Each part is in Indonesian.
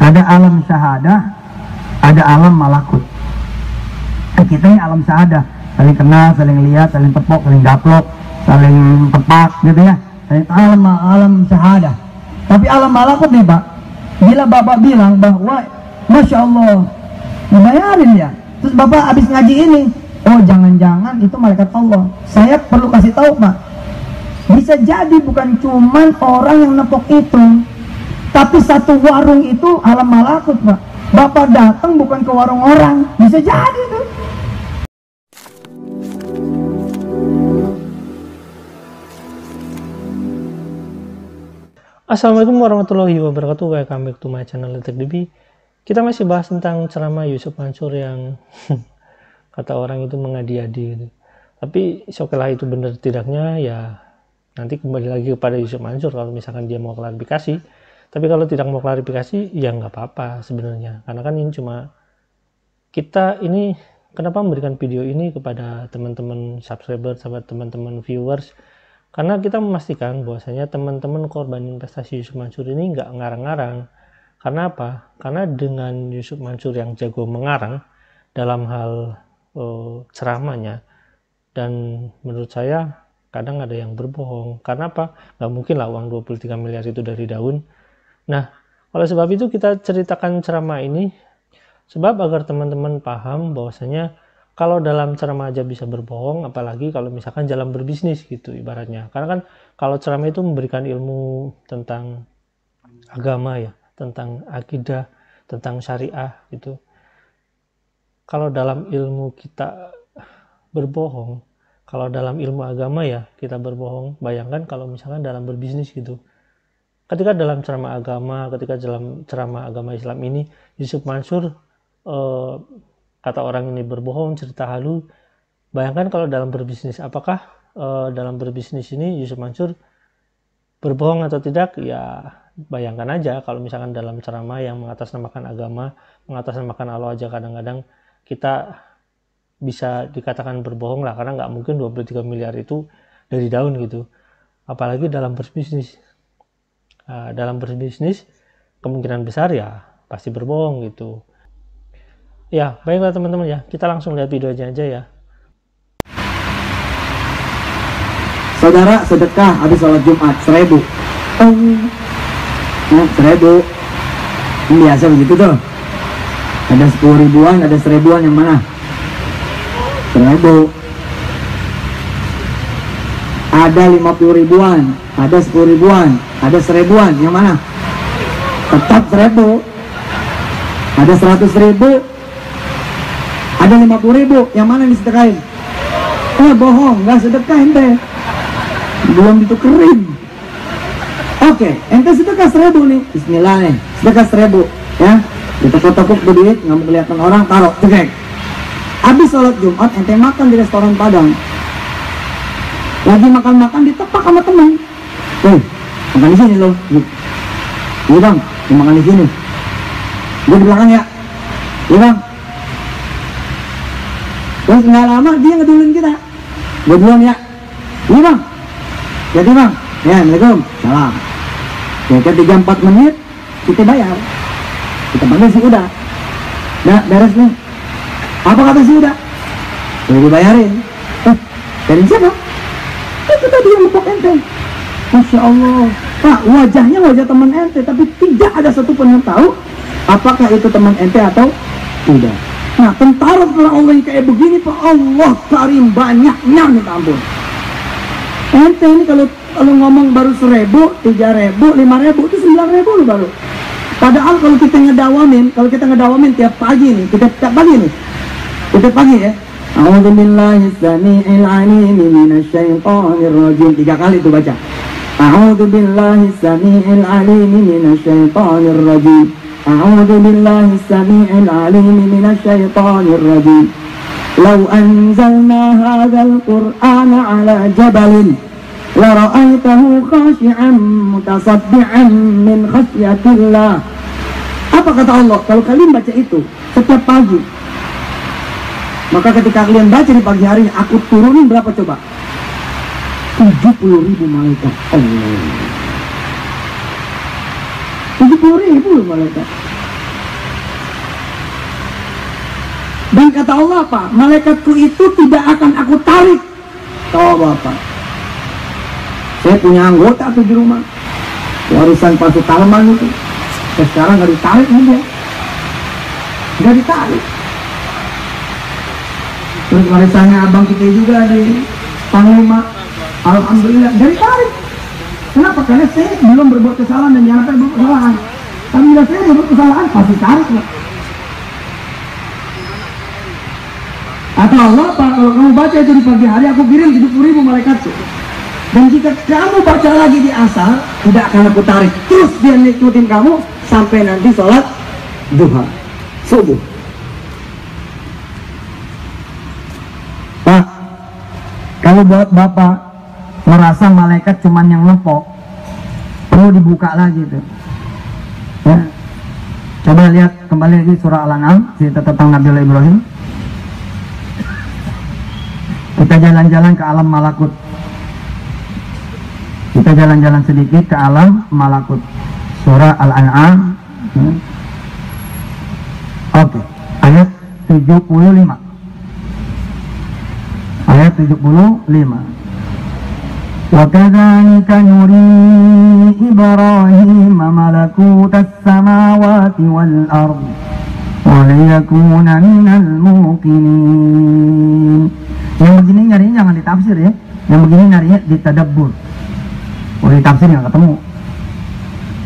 Ada alam syahadah, ada alam malakut. Kita ini alam syahadah, saling kenal, saling lihat, saling tepok, saling gaplok, saling tepak gitu ya. Alam syahadah. Tapi alam malakut nih Pak, bila Bapak bilang bahwa Masya Allah dibayarin ya, terus Bapak habis ngaji ini, oh jangan-jangan itu malaikat Allah. Saya perlu kasih tahu Pak, bisa jadi bukan cuman orang yang nepok itu, tapi satu warung itu alam malakut Pak. Bapak datang bukan ke warung orang, bisa jadi tuh. Assalamualaikum warahmatullahi wabarakatuh. Welcome back to my channel LetekDB. Kita masih bahas tentang ceramah Yusuf Mansur yang kata orang itu mengadi-adi gitu. Tapi setelah itu benar tidaknya ya nanti kembali lagi kepada Yusuf Mansur kalau misalkan dia mau klarifikasi. Tapi kalau tidak mau klarifikasi ya nggak apa-apa sebenarnya, karena kan ini cuma kita ini kenapa memberikan video ini kepada teman-teman subscriber, sahabat teman-teman viewers, karena kita memastikan bahwasanya teman-teman korban investasi Yusuf Mansur ini nggak ngarang-ngarang. Karena apa? Karena dengan Yusuf Mansur yang jago mengarang dalam hal ceramahnya, dan menurut saya kadang ada yang berbohong. Karena apa? Nggak mungkin lah uang 23 miliar itu dari daun. Nah, oleh sebab itu kita ceritakan ceramah ini sebab agar teman-teman paham bahwasanya kalau dalam ceramah aja bisa berbohong, apalagi kalau misalkan jalan berbisnis gitu ibaratnya. Karena kan kalau ceramah itu memberikan ilmu tentang agama ya, tentang akidah, tentang syariah gitu. Kalau dalam ilmu kita berbohong, kalau dalam ilmu agama ya kita berbohong, bayangkan kalau misalkan dalam berbisnis gitu. Ketika dalam ceramah agama, ketika dalam ceramah agama Islam ini, Yusuf Mansur kata orang ini berbohong, cerita halu. Bayangkan kalau dalam berbisnis, apakah dalam berbisnis ini Yusuf Mansur berbohong atau tidak? Ya bayangkan aja kalau misalkan dalam ceramah yang mengatasnamakan agama, mengatasnamakan Allah aja kadang-kadang kita bisa dikatakan berbohong lah, karena nggak mungkin 23 miliar itu dari daun gitu. Apalagi dalam berbisnis. Dalam berbisnis kemungkinan besar ya pasti berbohong gitu. Ya, baiklah teman-teman ya, kita langsung lihat videonya aja ya. Saudara sedekah habis sholat Jumat 1.000. Nah, 1.000. Ini biasa begitu tuh. Ada 10 ribuan, ada 1.000-an, yang mana? 1.000. Ada 50 ribuan, ada 10 ribuan, ada 1.000-an, yang mana? Tetap 1.000. Ada 100.000. Ada 50.000, yang mana disedekahin? Bohong, nggak sedekah ente, belum ditukerin. Oke, ente sedekah 1.000 nih, Bismillah nih, sedekah 1.000 ya, ditekuk-tekuk duit, nggak mau kelihatan orang, taruh, cekek. Habis sholat Jumat ente makan di restoran Padang, lagi makan-makan ditepak sama teman, makan di sini loh, iya bang, makan di sini, gue di belakang ya, iya bang. Terus nggak lama dia ngedulin kita, gue duluan ya, ini bang, jadi bang, ya assalamualaikum, salam. Oke, 3-4 menit kita bayar, kita panggil si Uda, nah beres nih, apa kata si Uda? Udah dibayarin. Dari siapa? Itu tadi yang lepok ente. Masya Allah, Pak, wajahnya wajah teman ente, tapi tidak ada satupun yang tahu apakah itu teman ente atau tidak. Nah, tentara setelah Allah yang kayak begini Pak, Allah karim, banyaknya minta ampun. Ente ini kalau ngomong baru 1.000, 3.000, 5.000, itu 9.000 loh baru. Padahal kalau kita ngedawamin tiap pagi nih, tiap pagi nih, tiap pagi ya. A'udzubillahi tsami'il 'alim minasyaitonir rajim, 3 kali itu baca. A'udzubillahi tsami'il 'alim minasyaitonir rajim. A'udzu billahi as-sami'il 'alim minasyaitonir rajim. Law anzalna hadzal qur'ana 'ala jabalin la ra'aitahu khashi'an mutasaddian min khasyatillah. Apa kata Allah? Kalau kalian baca itu setiap pagi, maka ketika kalian baca di pagi hari, aku turunin berapa coba? 70.000 malaikat. Allah, 70.000 malaikat. Dan kata Allah apa? Malaikatku itu tidak akan aku tarik. Tahu Bapak, saya punya anggota tuh di rumah, warisan Pak Sutarman itu. Sekarang nggak ditarik nih dia, nggak ditarik. Terus warisannya abang kita juga di Panglima, alhamdulillah nggak ditarik. Kenapa? Karena saya belum berbuat kesalahan dan jangan berbuat kesalahan. Tapi bila saya berbuat kesalahan pasti tarik lah. Atau Allah, kalau kamu baca itu di pagi hari, aku kirim 70.000 malaikat tuh. Dan jika kamu baca lagi di asar, tidak akan aku tarik. Terus dia ngikutin kamu sampai nanti sholat duha, subuh. Pak, kalau buat Bapak merasa malaikat cuman yang lempok, perlu dibuka lagi tuh. Ya. Coba lihat kembali lagi surah Al-An'am, cerita tentang Nabi Ibrahim. Kita jalan-jalan ke alam malakut. Kita jalan-jalan sedikit ke alam malakut. Surah Al-An'am. Oke, ayat 75. Ayat 75. Wa kadzalika nuri Ibrahim malakutas samawati wal ardh wa liyakuna minal muqinin. Yang begini nyarinya jangan ditafsir ya. Yang begini nyarinya ditadabbur. Oh, ditafsir nggak ketemu.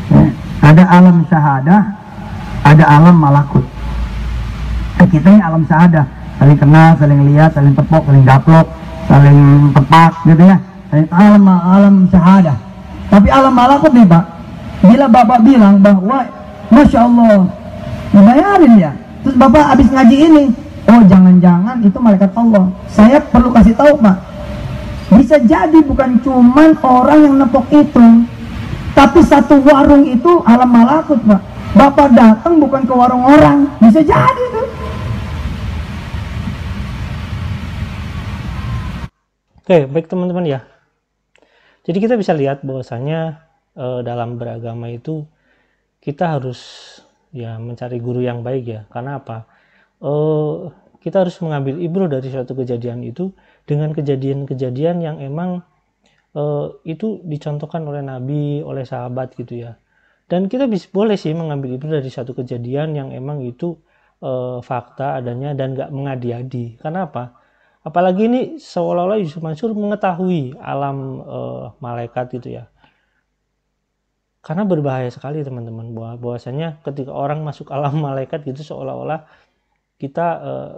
Ya. Ada alam syahadah, ada alam malakut. Kita ini alam syahadah, saling kenal, saling lihat, saling tepok, saling gaplok, saling tepak gitu ya. Alam syahadah. Tapi alam malakut nih Pak, bila Bapak bilang bahwa Masya Allah dibayarin ya, terus Bapak habis ngaji ini, oh jangan-jangan itu malaikat Allah. Saya perlu kasih tahu Pak, bisa jadi bukan cuman orang yang nepok itu, tapi satu warung itu alam malakut Pak. Bapak datang bukan ke warung orang, bisa jadi tuh. Oke, baik teman-teman ya. Jadi kita bisa lihat bahwasanya dalam beragama itu kita harus ya mencari guru yang baik ya. Karena apa? Kita harus mengambil ibrah dari suatu kejadian itu dengan kejadian-kejadian yang emang itu dicontohkan oleh Nabi, oleh sahabat gitu ya. Dan kita boleh sih mengambil ibrah dari suatu kejadian yang emang itu fakta adanya dan gak mengadi-adi. Karena apa? Apalagi ini seolah-olah Yusuf Mansur mengetahui alam malaikat itu ya. Karena berbahaya sekali teman-teman, bahwasanya ketika orang masuk alam malaikat gitu seolah-olah kita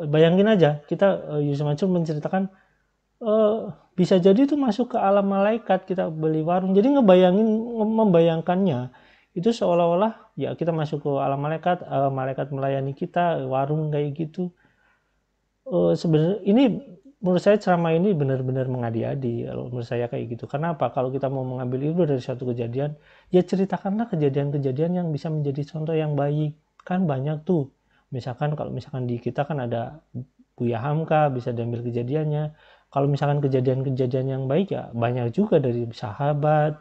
bayangin aja, kita Yusuf Mansur menceritakan bisa jadi itu masuk ke alam malaikat, kita beli warung. Jadi membayangkannya itu seolah-olah ya kita masuk ke alam malaikat, malaikat melayani kita, warung kayak gitu. Sebenarnya ini menurut saya ceramah ini benar-benar mengadi-adi kalau menurut saya kayak gitu. Kenapa? Kalau kita mau mengambil ibrah dari suatu kejadian, ya ceritakanlah kejadian-kejadian yang bisa menjadi contoh yang baik. Kan banyak tuh. Misalkan kalau misalkan di kita kan ada Buya Hamka, bisa diambil kejadiannya. Kalau misalkan kejadian-kejadian yang baik ya banyak juga dari sahabat.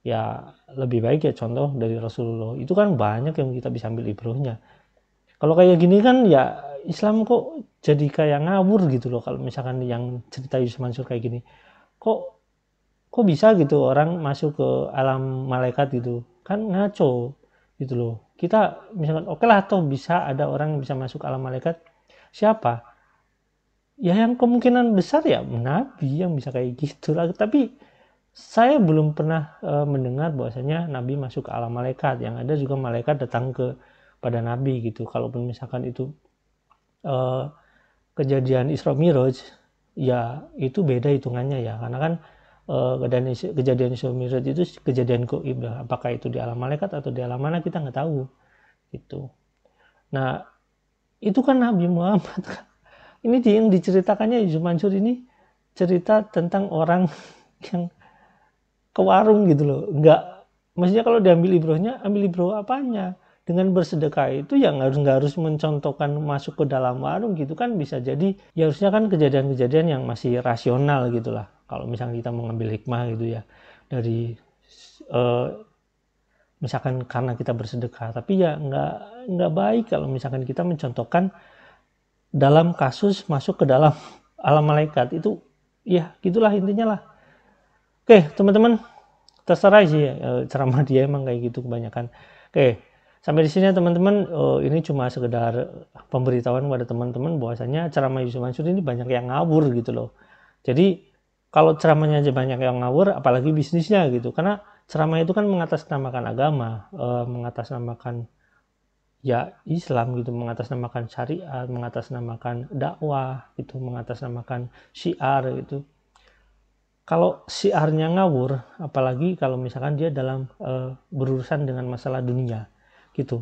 Ya lebih baik ya contoh dari Rasulullah. Itu kan banyak yang kita bisa ambil ibrahnya. Kalau kayak gini kan ya Islam kok jadi kayak ngawur gitu loh. Kalau misalkan yang cerita Yusuf Mansur kayak gini, kok bisa gitu orang masuk ke alam malaikat gitu, kan ngaco gitu loh. Kita misalkan oke lah toh bisa ada orang yang bisa masuk alam malaikat, siapa ya yang kemungkinan besar ya Nabi yang bisa kayak gitu lah. Tapi saya belum pernah mendengar bahwasanya Nabi masuk ke alam malaikat. Yang ada juga malaikat datang pada Nabi gitu. Kalaupun misalkan itu kejadian Isra Miraj, ya itu beda hitungannya ya, karena kan kejadian Isra Miraj itu kejadian gaib, apakah itu di alam malaikat atau di alam mana kita nggak tahu gitu. Nah itu kan Nabi Muhammad. Ini yang diceritakannya Yusuf Mansur ini cerita tentang orang yang ke warung gitu loh. Maksudnya kalau diambil ibrahnya, ambil ibrah apanya? Dengan bersedekah itu yang nggak harus mencontohkan masuk ke dalam warung gitu kan, bisa jadi ya harusnya kan kejadian-kejadian yang masih rasional gitulah. Kalau misalnya kita mengambil hikmah gitu ya dari misalkan karena kita bersedekah, tapi ya nggak baik kalau misalkan kita mencontohkan dalam kasus masuk ke dalam alam malaikat. Itu ya gitulah intinya lah. Oke teman-teman, terserah sih ceramah dia emang kayak gitu kebanyakan. Oke, sampai di sini ya teman-teman. Ini cuma sekedar pemberitahuan kepada teman-teman bahwasanya ceramah Yusuf Mansur ini banyak yang ngawur gitu loh. Jadi kalau ceramahnya aja banyak yang ngawur, apalagi bisnisnya gitu. Karena ceramah itu kan mengatasnamakan agama, mengatasnamakan ya Islam gitu, mengatasnamakan syariat, mengatasnamakan dakwah gitu, mengatasnamakan syiar gitu. Kalau syiarnya ngawur, apalagi kalau misalkan dia dalam berurusan dengan masalah dunia gitu.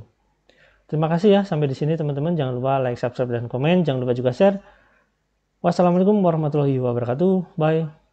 Terima kasih ya sampai di sini teman-teman. Jangan lupa like, subscribe dan komen. Jangan lupa juga share. Wassalamualaikum warahmatullahi wabarakatuh. Bye.